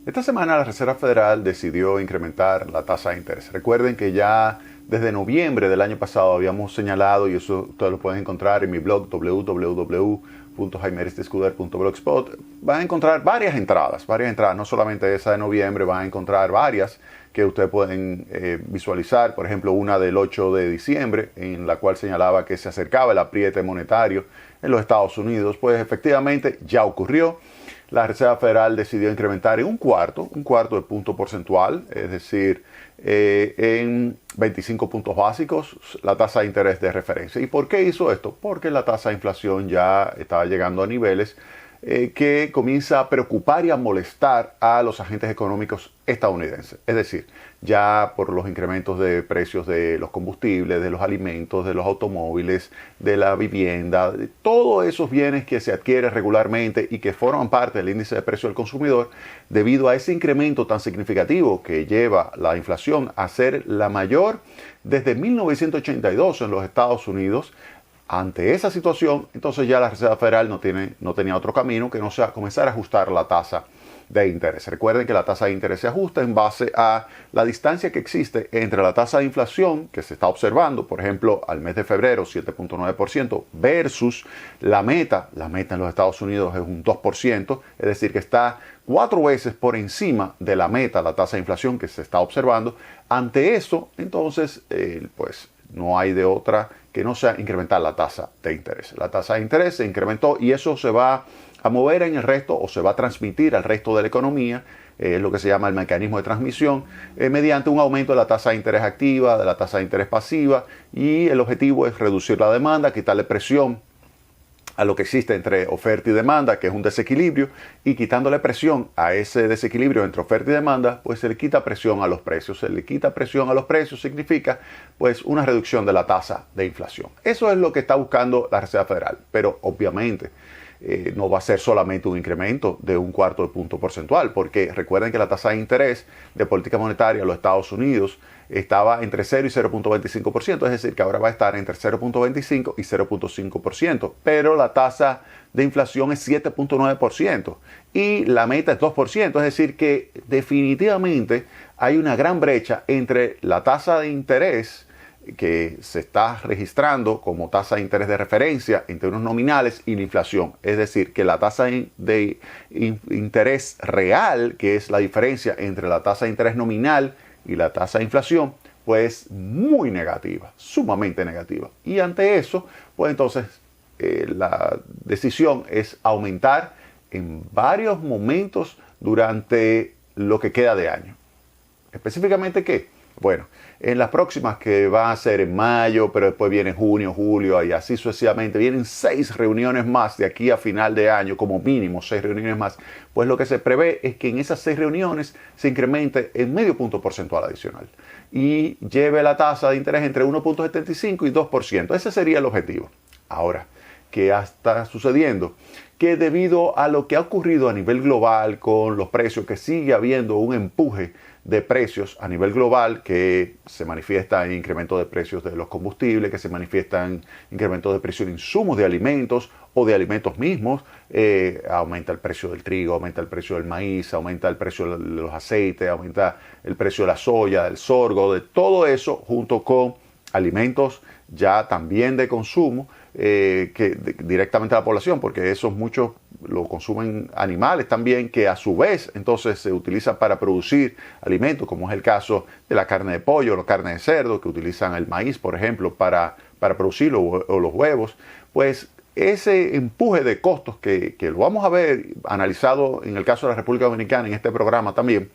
Esta semana la Reserva Federal decidió incrementar la tasa de interés. Recuerden que ya desde noviembre del año pasado habíamos señalado, y eso ustedes lo pueden encontrar en mi blog www.jaimearistescuder.blogspot. Van a encontrar varias entradas, no solamente esa de noviembre, van a encontrar varias que ustedes pueden visualizar. Por ejemplo, una del 8 de diciembre, en la cual señalaba que se acercaba el apriete monetario en los Estados Unidos. Pues efectivamente ya ocurrió. La Reserva Federal decidió incrementar en un cuarto de punto porcentual, es decir, en 25 puntos básicos, la tasa de interés de referencia. ¿Y por qué hizo esto? Porque la tasa de inflación ya estaba llegando a niveles que comienza a preocupar y a molestar a los agentes económicos estadounidenses. Es decir, ya por los incrementos de precios de los combustibles, de los alimentos, de los automóviles, de la vivienda, de todos esos bienes que se adquieren regularmente y que forman parte del índice de precio del consumidor, debido a ese incremento tan significativo que lleva la inflación a ser la mayor desde 1982 en los Estados Unidos. Ante esa situación, entonces ya la Reserva Federal no tenía otro camino que no sea comenzar a ajustar la tasa de interés. Recuerden que la tasa de interés se ajusta en base a la distancia que existe entre la tasa de inflación que se está observando, por ejemplo, al mes de febrero, 7.9%, versus la meta. La meta en los Estados Unidos es un 2%, es decir, que está 4 veces por encima de la meta, la tasa de inflación que se está observando. Ante eso, entonces, pues no hay de otra que no sea incrementar la tasa de interés. La tasa de interés se incrementó y eso se va a mover en el resto o se va a transmitir al resto de la economía, es lo que se llama el mecanismo de transmisión, mediante un aumento de la tasa de interés activa, de la tasa de interés pasiva, y el objetivo es reducir la demanda, quitarle presión a lo que existe entre oferta y demanda, que es un desequilibrio, y quitándole presión a ese desequilibrio entre oferta y demanda, pues se le quita presión a los precios. Se le quita presión a los precios significa pues una reducción de la tasa de inflación. Eso es lo que está buscando la Reserva Federal, pero obviamente no va a ser solamente un incremento de un cuarto de punto porcentual, porque recuerden que la tasa de interés de política monetaria en los Estados Unidos estaba entre 0 y 0.25%, es decir, que ahora va a estar entre 0.25 y 0.5%, pero la tasa de inflación es 7.9% y la meta es 2%, es decir, que definitivamente hay una gran brecha entre la tasa de interés que se está registrando como tasa de interés de referencia en términos nominales y la inflación. Es decir, que la tasa de interés real, que es la diferencia entre la tasa de interés nominal y la tasa de inflación, pues muy negativa, sumamente negativa. Y ante eso, pues entonces la decisión es aumentar en varios momentos durante lo que queda de año. ¿Específicamente qué? Bueno, en las próximas, que va a ser en mayo, pero después viene junio, julio y así sucesivamente, vienen 6 reuniones más de aquí a final de año, como mínimo 6 reuniones más, pues lo que se prevé es que en esas 6 reuniones se incremente en medio punto porcentual adicional y lleve la tasa de interés entre 1.75 y 2%. Ese sería el objetivo. Ahora, ¿qué está sucediendo? Que debido a lo que ha ocurrido a nivel global con los precios, que sigue habiendo un empuje de precios a nivel global que se manifiesta en incremento de precios de los combustibles, que se manifiesta en incremento de precios de insumos de alimentos o de alimentos mismos, aumenta el precio del trigo, aumenta el precio del maíz, aumenta el precio de los aceites, aumenta el precio de la soya, del sorgo, de todo eso, junto con alimentos ya también de consumo, directamente a la población, porque esos muchos lo consumen animales también, que a su vez entonces se utilizan para producir alimentos, como es el caso de la carne de pollo, la carne de cerdo, que utilizan el maíz, por ejemplo, para producirlo, o los huevos. Pues ese empuje de costos que lo vamos a ver analizado en el caso de la República Dominicana en este programa también,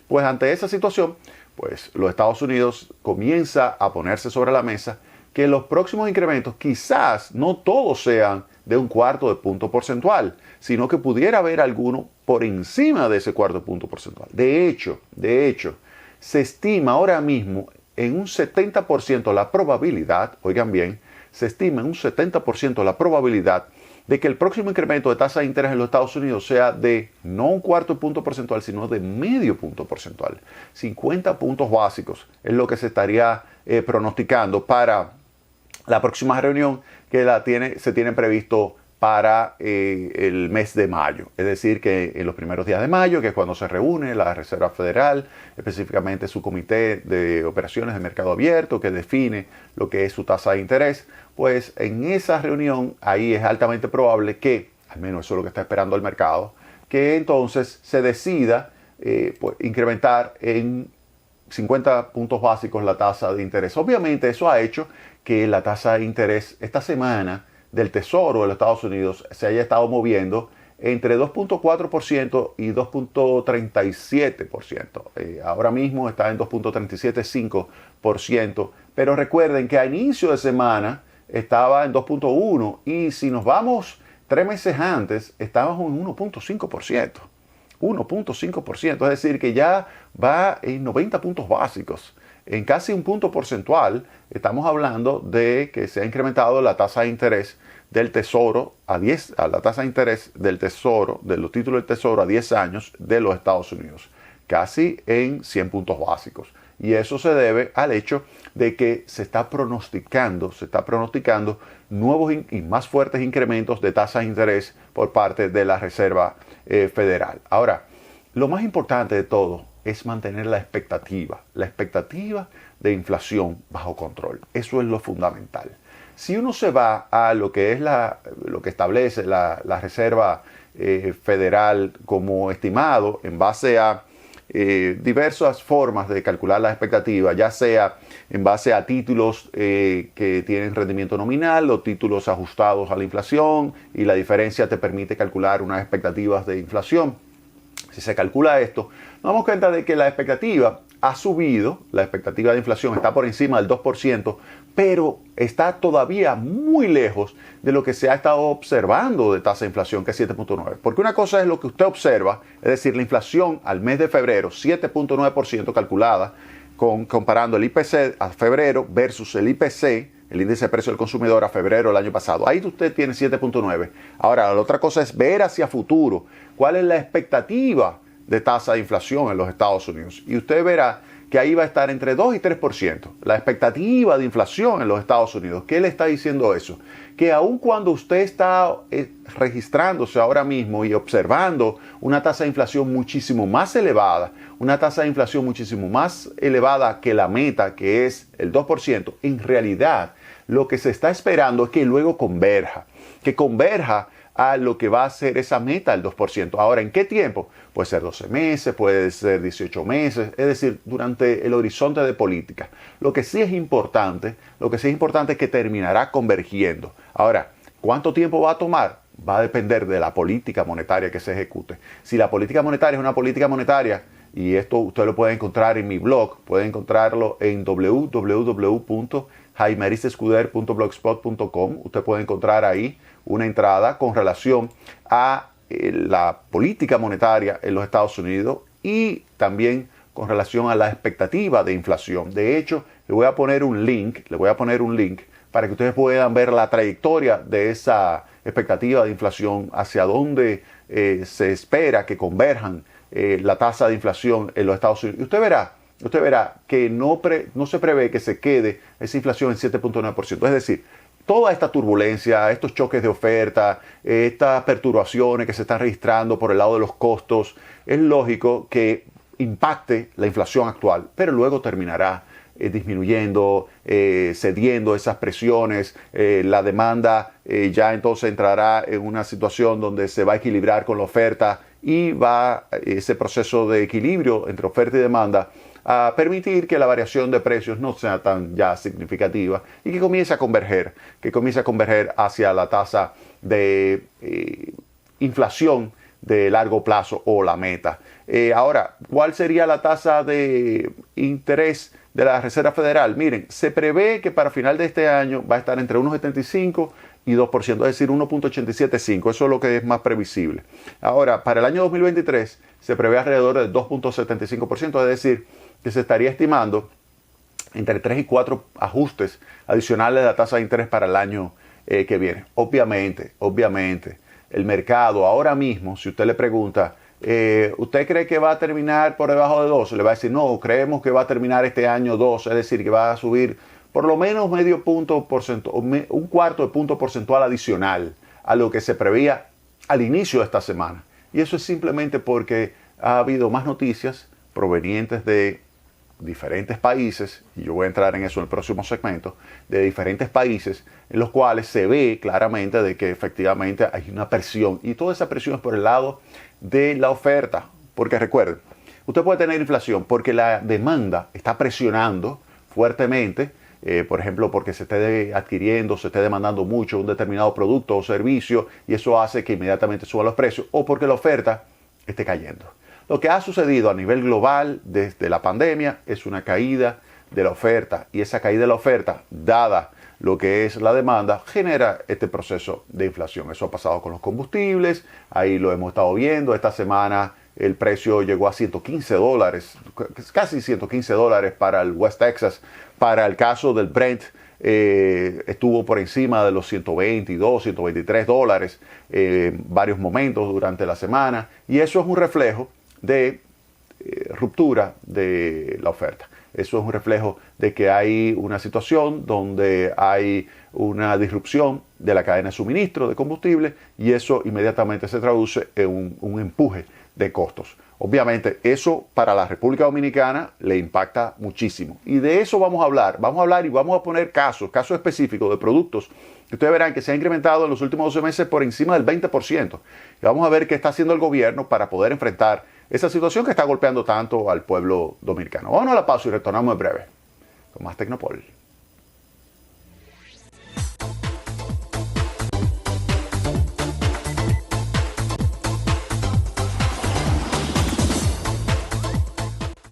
pues ante esa situación, pues los Estados Unidos comienza a ponerse sobre la mesa que los próximos incrementos quizás no todos sean de un cuarto de punto porcentual, sino que pudiera haber alguno por encima de ese cuarto de punto porcentual. De hecho, se estima ahora mismo en un 70% la probabilidad, oigan bien, se estima en un 70% la probabilidad de que el próximo incremento de tasa de interés en los Estados Unidos sea de no un cuarto de punto porcentual, sino de medio punto porcentual. 50 puntos básicos es lo que se estaría pronosticando para la próxima reunión, que se tiene previsto para el mes de mayo. Es decir, que en los primeros días de mayo, que es cuando se reúne la Reserva Federal, específicamente su Comité de Operaciones de Mercado Abierto, que define lo que es su tasa de interés, pues en esa reunión ahí es altamente probable que, al menos eso es lo que está esperando el mercado, que entonces se decida pues, incrementar en 50 puntos básicos la tasa de interés. Obviamente eso ha hecho que la tasa de interés esta semana del Tesoro de los Estados Unidos se haya estado moviendo entre 2.4% y 2.37%. Ahora mismo está en 2.375%, pero recuerden que a inicio de semana estaba en 2.1% y si nos vamos 3 meses antes estábamos en 1.5%. 1.5%, es decir, que ya va en 90 puntos básicos. En casi un punto porcentual estamos hablando de que se ha incrementado la tasa de interés del Tesoro a la tasa de interés del Tesoro, de los títulos del Tesoro a 10 años de los Estados Unidos, casi en 100 puntos básicos. Y eso se debe al hecho de que se está pronosticando nuevos y más fuertes incrementos de tasas de interés por parte de la Reserva Federal. Ahora, lo más importante de todo es mantener la expectativa de inflación bajo control. Eso es lo fundamental. Si uno se va a lo que es lo que establece la Reserva Federal como estimado en base a diversas formas de calcular la expectativa, ya sea en base a títulos que tienen rendimiento nominal o títulos ajustados a la inflación, y la diferencia te permite calcular unas expectativas de inflación. Si se calcula esto, nos damos cuenta de que la expectativa ha subido, la expectativa de inflación está por encima del 2%, pero está todavía muy lejos de lo que se ha estado observando de tasa de inflación, que es 7.9%. Porque una cosa es lo que usted observa, es decir, la inflación al mes de febrero, 7.9% calculada, comparando el IPC a febrero versus el IPC, el índice de precio del consumidor, a febrero del año pasado. Ahí usted tiene 7.9. Ahora, la otra cosa es ver hacia futuro cuál es la expectativa de tasa de inflación en los Estados Unidos. Y usted verá que ahí va a estar entre 2 y 3%. La expectativa de inflación en los Estados Unidos. ¿Qué le está diciendo eso? Que aun cuando usted está registrándose ahora mismo y observando una tasa de inflación muchísimo más elevada, una tasa de inflación muchísimo más elevada que la meta, que es el 2%, en realidad lo que se está esperando es que luego converja a lo que va a ser esa meta del 2%. Ahora, ¿en qué tiempo? Puede ser 12 meses, puede ser 18 meses, es decir, durante el horizonte de política. Lo que sí es importante es que terminará convergiendo. Ahora, ¿cuánto tiempo va a tomar? Va a depender de la política monetaria que se ejecute. Si la política monetaria es una política monetaria, y esto usted lo puede encontrar en mi blog, puede encontrarlo en www.jaimerisescuder.blogspot.com. Usted puede encontrar ahí una entrada con relación a la política monetaria en los Estados Unidos y también con relación a la expectativa de inflación. De hecho, le voy a poner un link para que ustedes puedan ver la trayectoria de esa expectativa de inflación, hacia dónde se espera que converjan la tasa de inflación en los Estados Unidos. Y usted verá que no se prevé que se quede esa inflación en 7.9%. Es decir, toda esta turbulencia, estos choques de oferta, estas perturbaciones que se están registrando por el lado de los costos, es lógico que impacte la inflación actual, pero luego terminará disminuyendo, cediendo esas presiones. La demanda ya entonces entrará en una situación donde se va a equilibrar con la oferta y va ese proceso de equilibrio entre oferta y demanda a permitir que la variación de precios no sea tan ya significativa y que comience a converger hacia la tasa de inflación de largo plazo o la meta. Ahora, ¿cuál sería la tasa de interés de la Reserva Federal? Miren, se prevé que para final de este año va a estar entre 1.75 y 2%, es decir, 1.875. Eso es lo que es más previsible. Ahora, para el año 2023 se prevé alrededor del 2.75%, es decir, que se estaría estimando entre 3 y 4 ajustes adicionales de la tasa de interés para el año que viene. Obviamente, el mercado ahora mismo, si usted le pregunta, ¿usted cree que va a terminar por debajo de 2? Le va a decir, no, creemos que va a terminar este año 2, es decir, que va a subir por lo menos un cuarto de punto porcentual adicional a lo que se preveía al inicio de esta semana. Y eso es simplemente porque ha habido más noticias provenientes de diferentes países, y yo voy a entrar en eso en el próximo segmento, de diferentes países en los cuales se ve claramente de que efectivamente hay una presión, y toda esa presión es por el lado de la oferta, porque recuerden, usted puede tener inflación porque la demanda está presionando fuertemente, por ejemplo, porque se esté adquiriendo, se esté demandando mucho un determinado producto o servicio, y eso hace que inmediatamente suban los precios, o porque la oferta esté cayendo. Lo que ha sucedido a nivel global desde la pandemia es una caída de la oferta, y esa caída de la oferta, dada lo que es la demanda, genera este proceso de inflación. Eso ha pasado con los combustibles, ahí lo hemos estado viendo. Esta semana el precio llegó a $115, casi $115 para el West Texas. Para el caso del Brent, estuvo por encima de los 122, 123 dólares varios momentos durante la semana, y eso es un reflejo de ruptura de la oferta. Eso es un reflejo de que hay una situación donde hay una disrupción de la cadena de suministro de combustible, y eso inmediatamente se traduce en un empuje de costos. Obviamente eso para la República Dominicana le impacta muchísimo, y de eso vamos a hablar y vamos a poner casos específicos de productos que ustedes verán que se ha incrementado en los últimos 12 meses por encima del 20%. Y vamos a ver qué está haciendo el gobierno para poder enfrentar esa situación que está golpeando tanto al pueblo dominicano. Vamos a la pausa y retornamos en breve con más Tecnopol.